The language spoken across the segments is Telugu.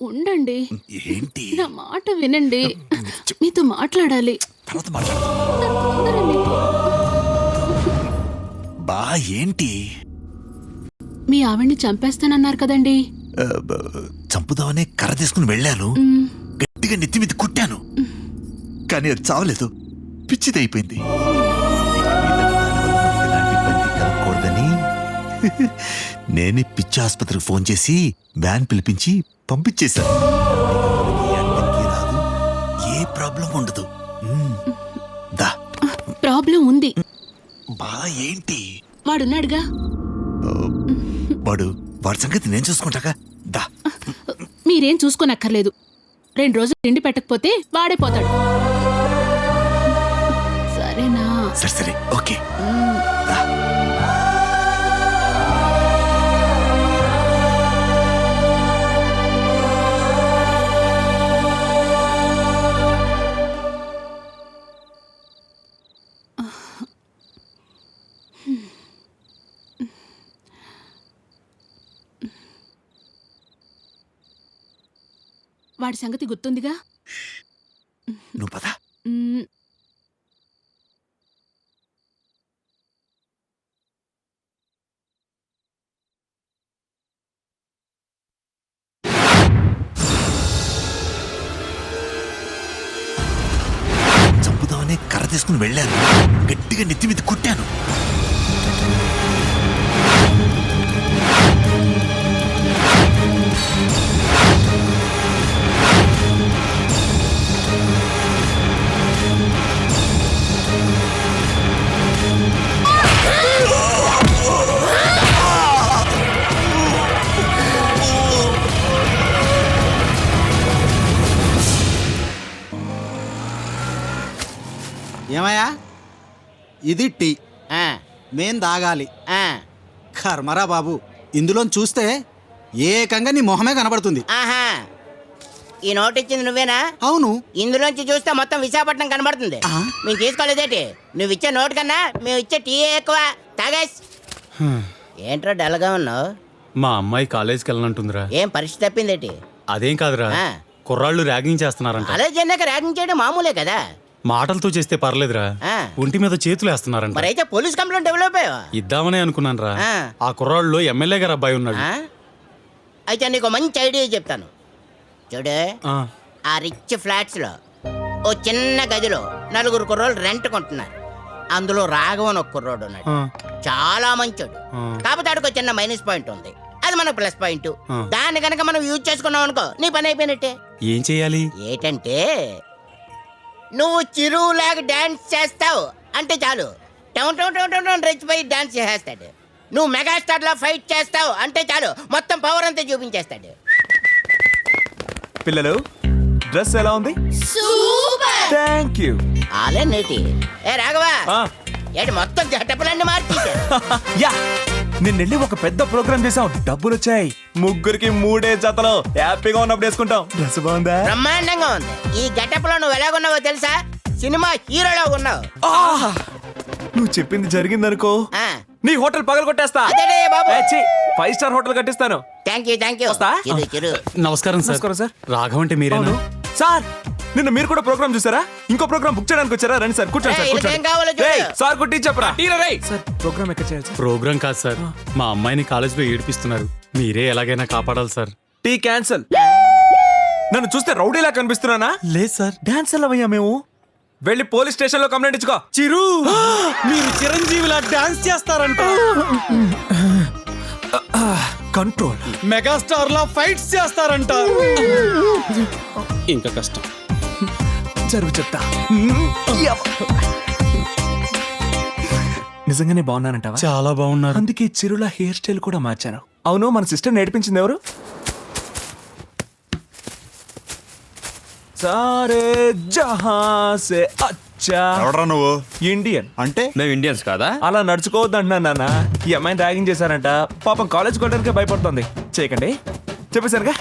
ఉండండి. ఏంటి? నా మాట వినండి. మీతో మాట్లాడాలి. తర్వాత మాట్లాడు. తొందర మీకు. బా ఏంటి? మీ ఆవిడ్ని చంపేస్తానన్నారు కదండి. చంపుదామనే కర్ర తీసుకుని వెళ్ళాను. గట్టిగా నెత్తి మీద కుట్టాను, కానీ అది చావలేదు, పిచ్చిదైపోయింది. ఎలాంటి ఇబ్బంది కలగకూడదని నేనే పిచ్చి ఆసుపత్రికి ఫోన్ చేసి వ్యాన్ పిలిపించి పంపించేశాను. రాదు, ఏ ప్రాబ్లం ఉండదు. దా. ప్రాబ్లం ఉంది. బా ఏంటి? వాడున్నాడుగా. వాడి సంగతి నేను చూసుకుంటాగా. దా. మీరేం చూసుకోనక్కర్లేదు. 2 రోజులు తిండి పెట్టకపోతే వాడే పోతాడు. సరేనా? సరే ఓకే. దా. వాడి సంగతి గుర్తుందిగా. నువ్వు పద. చంపుదామనే కర్ర తీసుకుని వెళ్ళాను, గట్టిగా నెత్తి మీద కుట్టాను. ఏమయ్యా, ఇది టీ. మేం తాగాలి. కర్మరా బాబు, ఇందులో చూస్తే ఏకంగా నీ మొహమే కనబడుతుంది. ఆహా, ఈ నోట్ ఇచ్చింది నువ్వేనా? అవును. ఇందులోంచి చూస్తే మొత్తం విశాఖపట్నం కనబడుతుంది. మేము తీసుకోలేదేటి? నువ్వు ఇచ్చే నోట్ కన్నా మేము ఇచ్చే టీ ఎక్కువ. తాగేస్. ఏంట్రా డల్గా ఉన్నావు? మా అమ్మాయి కాలేజీకి వెళ్ళనంటుందిరా. ఏం పరిస్థితి తప్పిందేటి? అదేం కాదురా, కుర్రాళ్ళు ర్యాగింగ్ చేస్తున్నారంట. కాలేజ్ అన్నాక ర్యాగింగ్ చేయడం మామూలే కదా. మాటలతో చేస్తే పర్లేదురా, ఒంటి మీద చేతులు వేస్తున్నారంట. మరైతే పోలీస్ కంప్లైంట్ డెవలప్ అయ్యా. ఇద్దామనే అనుకున్నాను రా. ఆ కుర్రాళ్ళు ఎమ్మెల్యే గారు అబ్బాయి ఉన్నాడు. అయితే నీకు మంచి ఐడియా చెప్తాను చూడే. ఆ రిచ్ ఫ్లాట్స్ లో ఓ చిన్న గదిలో 4 కుర్రోళ్ళు రెంట్ కొంటున్నారు. అందులో రాఘవన్ ఒక కుర్రోడు ఉన్నాడు, చాలా మంచోడు. కాకపోతే ఆడికి ఒక చిన్న మైనస్ పాయింట్ ఉంది, అది మన ప్లస్ పాయింట్. దాన్ని కనుక మనం యూజ్ చేసుకున్నాం అనుకో, నీ పని అయిపోయినట్టే. ఏం చెయ్యాలి? ఏంటంటే నువ్వు చిరువులాగా డాన్స్ చేస్తావు అంటే చాలు, టౌన్ టౌన్ టౌన్ టౌన్ రెచ్చిపోయి డాన్స్ చేసేస్తాడు. నువ్వు మెగాస్టార్ లా ఫైట్ చేస్తావు అంటే చాలు, మొత్తం పవర్ అంతా చూపించేస్తాడు. పిల్లలు, డ్రెస్ ఎలా ఉంది? Thank you. ఆలే నేటి. ఏ రాఘవా, ఏంటి మొత్తం జటపలన్నీ మార్చేసా? యా, నిన్నెళ్ళి ఒక పెద్ద ప్రోగ్రామ్ చేసాం, డబ్బులు వచ్చాయి. 3కి 3 జతలు హ్యాపీగా ఉన్నప్పుడు వేసుకుంటాం. డ్రెస్ బాగుందా? బ్రహ్మాండంగా ఉంది. ఈ గెటప్ లో నువ్వు ఎలాగున్నావో తెలుసా? సినిమా హీరోలో ఉన్నావు. నువ్వు చెప్పింది జరిగిందనుకో, నీ హోటల్ పగల కొట్టేస్తా. 5 స్టార్ హోటల్ కట్టిస్తాను. Thank you. నమస్కారం సార్. రాఘవ్ అంటే మీరేనా? సార్, నిన్న మీరు కూడా ప్రోగ్రామ్ చూసారా? ఇంకో ప్రోగ్రామ్ బుక్ చేయడానికి వచ్చారా? రండి సార్, కూర్చోండి. సార్ కుట్టి చెప్పరా సార్, ప్రోగ్రామ్ ఎక్కడ చేయాలి సార్? ప్రోగ్రామ్ కాదు సార్, మా అమ్మాయిని కాలేజీలో ఏడిపిస్తున్నారు. మీరే ఎలాగైనా కాపాడాలి సార్. Tea cancel. నన్ను చూస్తే రౌడీలా కనిపిస్తున్నానా? లేదు సార్. డాన్స్ ఎలా అయ్యా మేము? వెళ్ళి పోలీస్ స్టేషన్ లో కంప్లైంట్ ఇచ్చుకో. చిరు, మీరు చిరంజీవిలా డాన్స్ చేస్తారంట. కంట్రోల్. మెగాస్టార్ లా ఫైట్స్ చేస్తారంట. ఇంకా కష్టం. జరుగు చెప్తా. నిజంగానే బాగున్నానంటావా? చాలా బాగున్నారు. అందుకే చిరుల హెయిర్ స్టైల్ కూడా మార్చాను. అవును, మన సిస్టర్ నేర్పించింది ఎవరు? సారే జహాం సే అచ్చా. ఎవడ్రా నువ్వు? ఇండియన్. అంటే మేము ఇండియన్స్ కాదా? అలా నడుచుకోవద్దు అంటున్నాను నాన్న. ఈ అమ్మాయిని ర్యాగింగ్ చేశారంట, పాపం కాలేజ్ కొట్టడానికే భయపడుతుంది. చేయకండి చెప్పేశారుగా.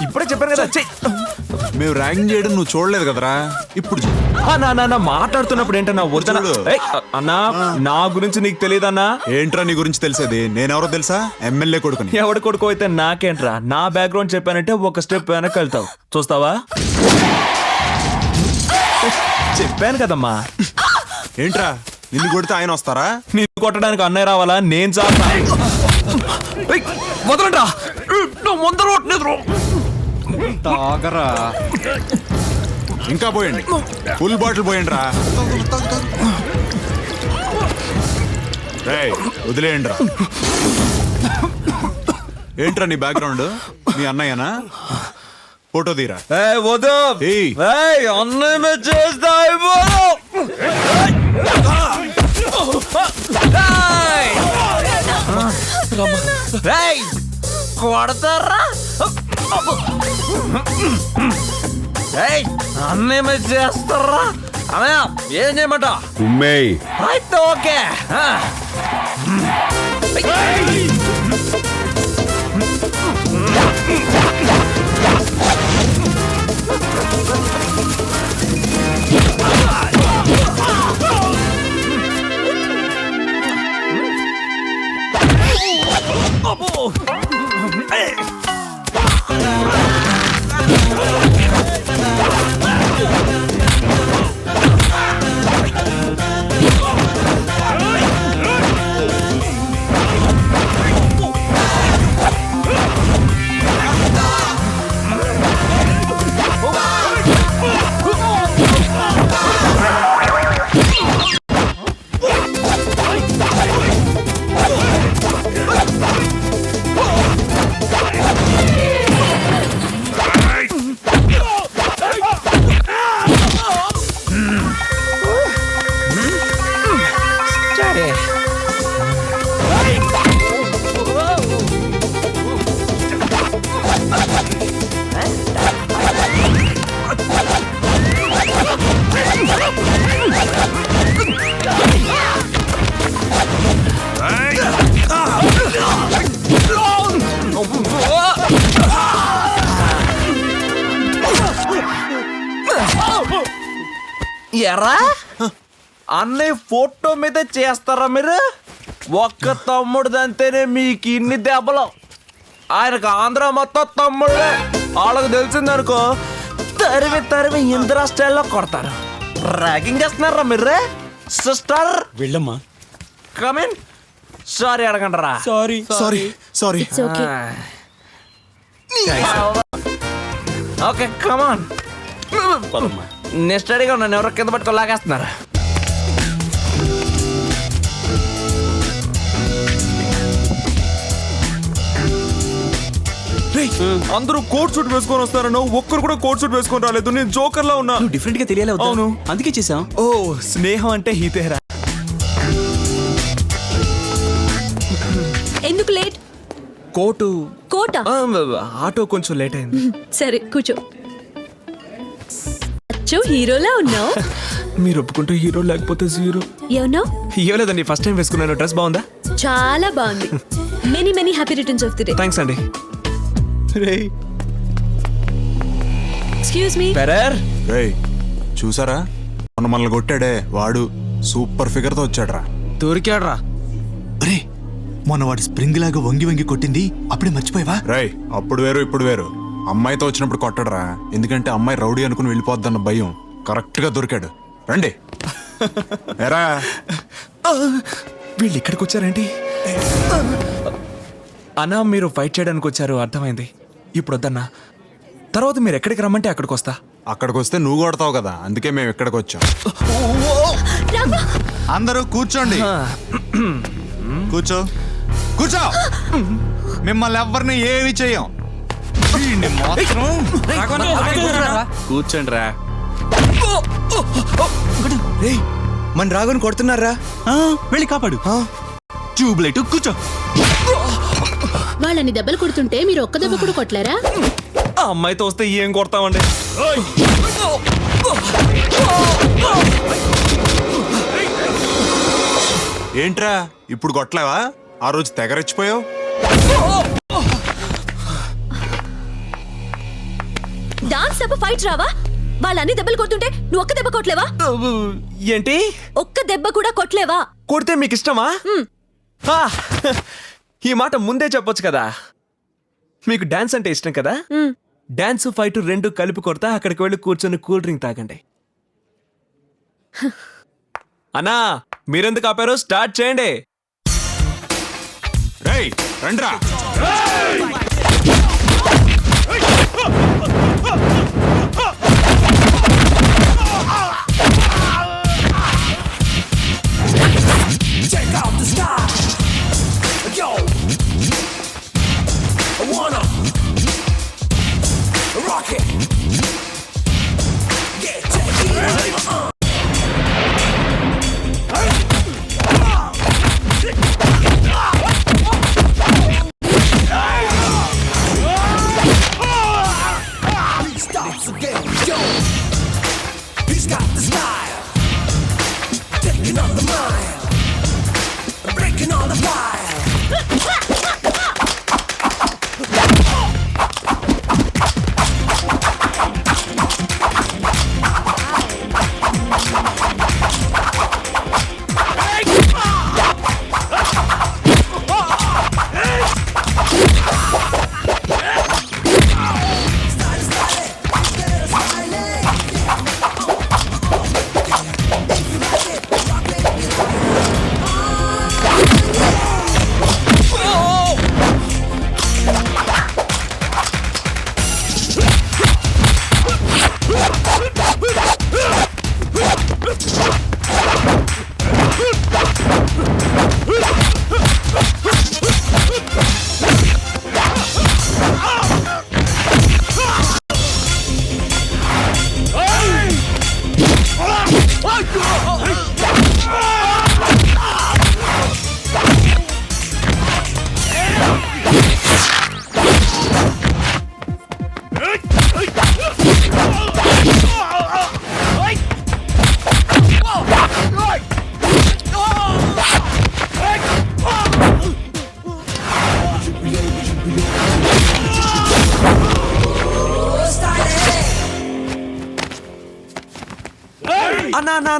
ఇప్పుడే చెప్పాను కదా. మేము ర్యాగింగ్ చేయడం నువ్వు చూడలేదు కదరా ఇప్పుడు చూడు. నా మాట్లాడుతున్నప్పుడు ఏంటన్నా వద్దా చూడు. అన్నా నా గురించి నీకు తెలియదన్నా? ఏంట్రా నీ గురించి తెలిసేది? నేనెవరో తెలుసా? ఎమ్మెల్యే కొడుకుని. ఎవడి కొడుకు అయితే నాకేంట్రా? నా బ్యాక్గ్రౌండ్ చెప్పానంటే ఒక స్టెప్ వెనక్కి వెళ్తావు, చూస్తావా? చెప్పాను కదమ్మా. ఏంట్రా నిన్ను కొడితే ఆయన వస్తారా? నిన్ను కొట్టడానికి అన్నయ్య రావాలా? నేను చాలు. వదలండ్రా, తాగరా. ఇంకా పోయండి, ఫుల్ బాటిల్ పోయండి రా. వదిలేయండి రా. ఏంట్రా నీ బ్యాక్గ్రౌండ్? మీ అన్నయ్యనా? ఫోటో తీరా. వద్దు, ఏయ్. అన్నయ్య చేస్తా. కొడతారా? అన్నయ్య చేస్తారా? అన్నయ్య ఏం చేయమంట? అయితే ఓకే. ఎరా అన్నయ్య ఫోటో మీద చేస్తారా మీరు? ఒక్క తమ్ముడు అంతేనే మీకు ఇన్ని దెబ్బలు. ఆయనకు ఆంధ్ర మొత్తం తమ్ముళ్ళే. వాళ్ళకు తెలిసిందనుకో తరివి తరివి ఇందిరా స్టైల్లో కొడతారు. ర్యాగింగ్ చేస్తున్నారా మీరు? సిస్టర్ వెళ్ళమ్మా. కమిన్. సారీ అడగండి రా. Sorry sorry sorry. Okay come on. Next అడిగా నన్ను ఎవరో కింద పట్టుకొని లాగేస్తున్నారు. అందరూ కోట్ సూట్ వేసుకొని వస్తారను, ఒక్కరు కూడా కోట్ సూట్ వేసుకొని రాలేదు. నేను జోకర్ లా ఉన్నా. డిఫరెంట్ గా తెలియాలి. అవును, అందుకే చేసాం. ఓ స్నేహం అంటే హీతేరా. ఎందుకు లేట్? కోట ఆటో కొంచెం లేట్ అయింది. సరే కూర్చో. అచ్చో హీరోలా ఉన్నావు. మీరు ఒప్పుకుంటే హీరో, లేకపోతే జీరో. ఏమన్నావు? ఇవ్వలేదండి, ఫస్ట్ టైం వేసుకున్నాను. డ్రెస్ బాగుందా? చాలా బాగుంది. Many many happy returns of the day. Thanks అండి. Excuse me. పెరర్ రేయ్ చూసారా, మొన్న మనల్ని కొట్టాడే వాడు సూపర్ ఫిగర్ తో వచ్చాడ్రా. దొరికాడ్రా. రే మొన్న వాడు స్ప్రింగ్ లాగా వంగి వంగి కొట్టింది అప్పుడే మర్చిపోయావా? రేయ్ అప్పుడు వేరు ఇప్పుడు వేరు. అమ్మాయితో వచ్చినప్పుడు కొట్టడరా, ఎందుకంటే అమ్మాయి రౌడీ అనుకుని వెళ్ళిపోద్దన్న భయం. కరెక్ట్ గా దొరికాడు. రండి. ఎరా వీళ్ళు ఇక్కడికి వచ్చారేంటి? అన్నా మీరు ఫైట్ చేయడానికి వచ్చారు, అర్థమైంది. ఇప్పుడు వద్దన్నా, తర్వాత మీరు ఎక్కడికి రమ్మంటే అక్కడికి వస్తా. అక్కడికి వస్తే నువ్వు కొడతావు కదా, అందుకే మేము ఇక్కడికి వచ్చాం. అందరూ కూర్చోండి. కూర్చో కూర్చో. మిమ్మల్ని ఎవరిని ఏమి చెయ్యం. కూర్చోండి రా. మన రాగుని కొడుతున్నారా? వెళ్ళి కాపాడు. ట్యూబ్లైట్ కూర్చో. వాళ్ళని దెబ్బలు కొడుతుంటే మీరు ఒక్క దెబ్బ కూడా కొట్టలేరా? ఆ అమ్మాయితో వస్తే ఏం కొడతామండి? ఏంట్రా ఇప్పుడు కొట్టలేవా? ఆ రోజు తెగరెచ్చిపోయావు. డాన్స్ దెబ్బ ఫైట్స్ రావా? వాళ్ళు అన్ని దెబ్బలు కొడుతుంటే నువ్వు ఒక్క దెబ్బ కొట్టలేవా? ఏంటి ఒక్క దెబ్బ కూడా కొట్టలేవా? కొడితే మీకు ఇష్టమా? ఆ, ఈ మాట ముందే చెప్పొచ్చు కదా. మీకు డాన్స్ అంటే ఇష్టం కదా? డాన్స్ ఫైట్ రెండు కలిపి కొడతా అక్కడికి వెళ్ళి కూర్చొని కూల్ డ్రింక్ తాగండి. అన్నా మీరెందుకు ఆపారు? స్టార్ట్ చేయండి. రేయ్ రండ్రా.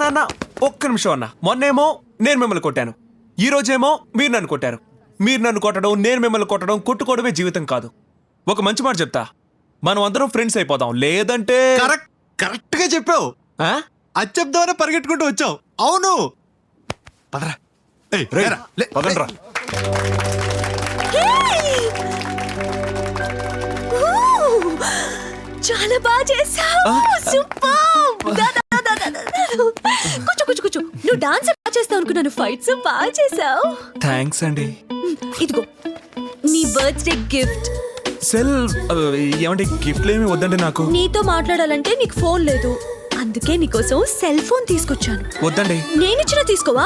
అన్నా ఒక్క నిమిషం అన్నా. మొన్నేమో నేను మిమ్మల్ని కొట్టాను, ఈ రోజేమో మీరు నన్ను కొట్టారు. మీరు నన్ను కొట్టడం, నేను మిమ్మల్ని కొట్టడం, కొట్టుకోవడమే జీవితం కాదు. ఒక మంచి మాట చెప్తా, మనం అందరం ఫ్రెండ్స్ అయిపోదాం. లేదంటే కరెక్ట్ గా చెప్పావు. ఆ? అది చెప్దామని పరిగెట్టుకుంటూ వచ్చావు. అవును పదరా. ఏయ్, రేయ్, లేరా, లే, పదండ్రా. చాలా బాగా చేసావు. సూపర్. కూర్చో. నువ్వు డాన్స్ బాగా చేస్తావు అనుకున్నాను, ఫైట్స్ బాగా చేసావు. థ్యాంక్స్ అండి. ఇదిగో నీ బర్త్డే గిఫ్ట్. సెల్ ఏమంటే గిఫ్ట్లు ఏమి వద్దండి నాకు. నీతో మాట్లాడాలంటే నీకు ఫోన్ లేదు, అందుకే నీకోసం సెల్ ఫోన్ తీసుకొచ్చాను. వద్దండి. నేనిచ్చిన తీసుకోవా?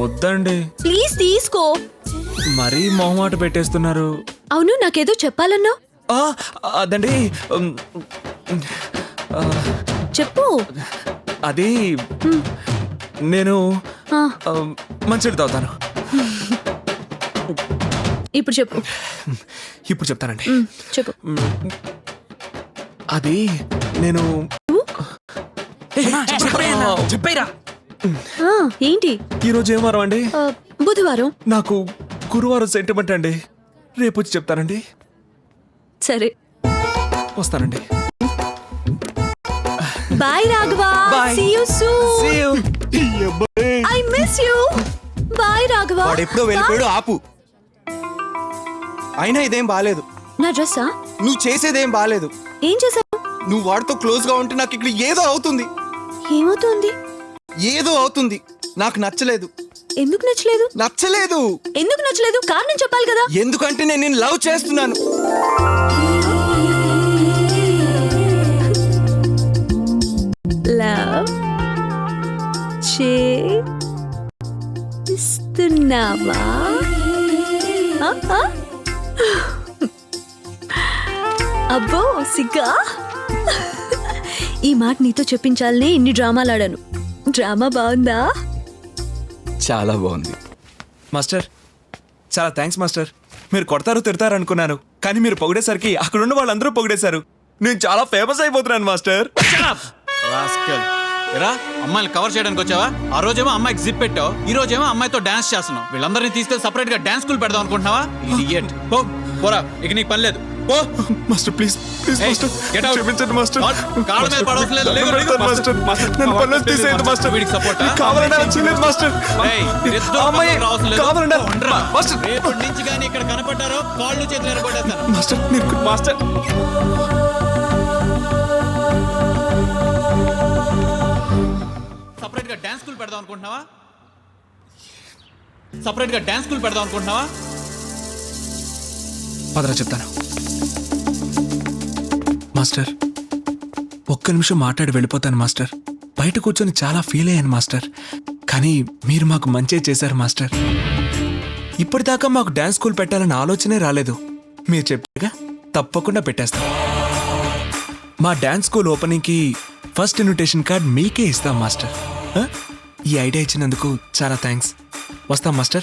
వద్దండి. ప్లీజ్ తీసుకో. మరీ మొహమాట పెట్టేస్తున్నారు. అవును, నాకేదో చెప్పాలన్నా. అదండి, చెప్పు. అది నేను మంచిది తాగుతాను. ఇప్పుడు చెప్పు. ఇప్పుడు చెప్తానండి. చెప్పు. అది నేను చెప్పేరా. ఏంటి? ఈరోజు ఏం వారం అండి? బుధవారం. నాకు గురువారం సెంటిమెంట్ అండి. రేపు వచ్చి చెప్తానండి. సరే, వస్తానండి. Bye Raghava. Bye. See you soon. See you. I miss you. Bye Raghava. వాడు ఎప్పుడో వెళ్ళిపోయాడు, ఆపు. అయినా ఇదేం బాలేదు. నా డ్రెస్సా? నువ్వు చేసేదేం బాలేదు. ఏం చేశావు? నువ్వు వాడితో క్లోజ్ గా ఉంటే నాకు ఇక్కడ ఏదో అవుతుంది. ఏమవుతుంది? ఏదో అవుతుంది. నాకు నచ్చలేదు. ఎందుకు నచ్చలేదు? నచ్చలేదు. ఎందుకు నచ్చలేదు? కారణం చెప్పాలి కదా. ఎందుకంటే నేను నిన్ను లవ్ చేస్తున్నాను. లవ్ చేస్తున్నావా? అబ్బో సిగ్గా. ఈ మాట నీతో చెప్పించాలనే ఇన్ని డ్రామాలు ఆడాను. డ్రామా బాగుందా? చాలా బాగుంది మాస్టర్. చాలా థ్యాంక్స్ మాస్టర్. మీరు కొడతారు తిడతారు అనుకున్నాను, కానీ మీరు పొగిడేసరికి అక్కడున్న వాళ్ళందరూ పొగిడేశారు. నేను చాలా ఫేమస్ అయిపోతున్నాను మాస్టర్. రాస్కల్. ఎరా అమ్మాయిని కవర్ చేయడానికి వచ్చావా? ఆ రోజేమో అమ్మాయికి జిప్ పెట్టావు, ఈ రోజేమో అమ్మాయితో డాన్స్ చేస్తున్నావు. వీళ్ళందరినీ తీసుకెళ్లి సపరేట్ గా డాన్స్ స్కూల్ పెడదాం అనుకుంటున్నావా? ఇడియట్. పో పోరా, ఇక నీకు పని లేదు. పో. Master please please Hey, master get out. క్షమించండి మాస్టర్. కాళ్ళ మీద పడవసరం లేదు. లేవు, లేవు. మాస్టర్ నన్ను పనులు తీసేయండి మాస్టర్. వీడికి support ఆ? కావాలంటే అలా చేయలేదు మాస్టర్. ఏయ్, మీరిద్దరూ అమ్మాయి పక్కకు రావాల్సిన లేదు. కావాలంటే ఉండరా. మాస్టర్ రేపటి నుంచి కానీ ఇక్కడ కనపడ్డారో కాళ్ళు చేతులు ఎరగొట్టేస్తాను. మాస్టర్ నేను మాస్టర్ సపరేట్ గా డాన్స్ స్కూల్ పెడదాం అనుకుంటున్నావా? సపరేట్ గా డాన్స్ స్కూల్ పెడదాం అనుకుంటున్నావా? పదరా చెప్తాను. మాస్టర్ ఒక్క నిమిషం మాట్లాడి వెళ్ళిపోతాను మాస్టర్. బయట కూర్చొని చాలా ఫీల్ అయ్యాను మాస్టర్. కానీ మీరు మాకు మంచి చేశారు మాస్టర్. ఇప్పటిదాకా మాకు డాన్స్ స్కూల్ పెట్టాలన్న ఆలోచనే రాలేదు. మీరు చెప్పారుగా, తప్పకుండా పెట్టేస్తాం. మా డాన్స్ స్కూల్ ఓపెనింగ్కి ఫస్ట్ ఇన్విటేషన్ కార్డ్ మీకే ఇస్తాం మాస్టర్. ఆ? ఈ ఐడియా ఇచ్చినందుకు చాలా థ్యాంక్స్. వస్తాం మాస్టర్.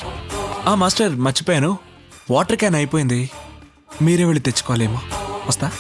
మాస్టర్ మర్చిపోయాను, వాటర్ క్యాన్ అయిపోయింది, మీరే వెళ్ళి తెచ్చుకోవాలేమో. వస్తా.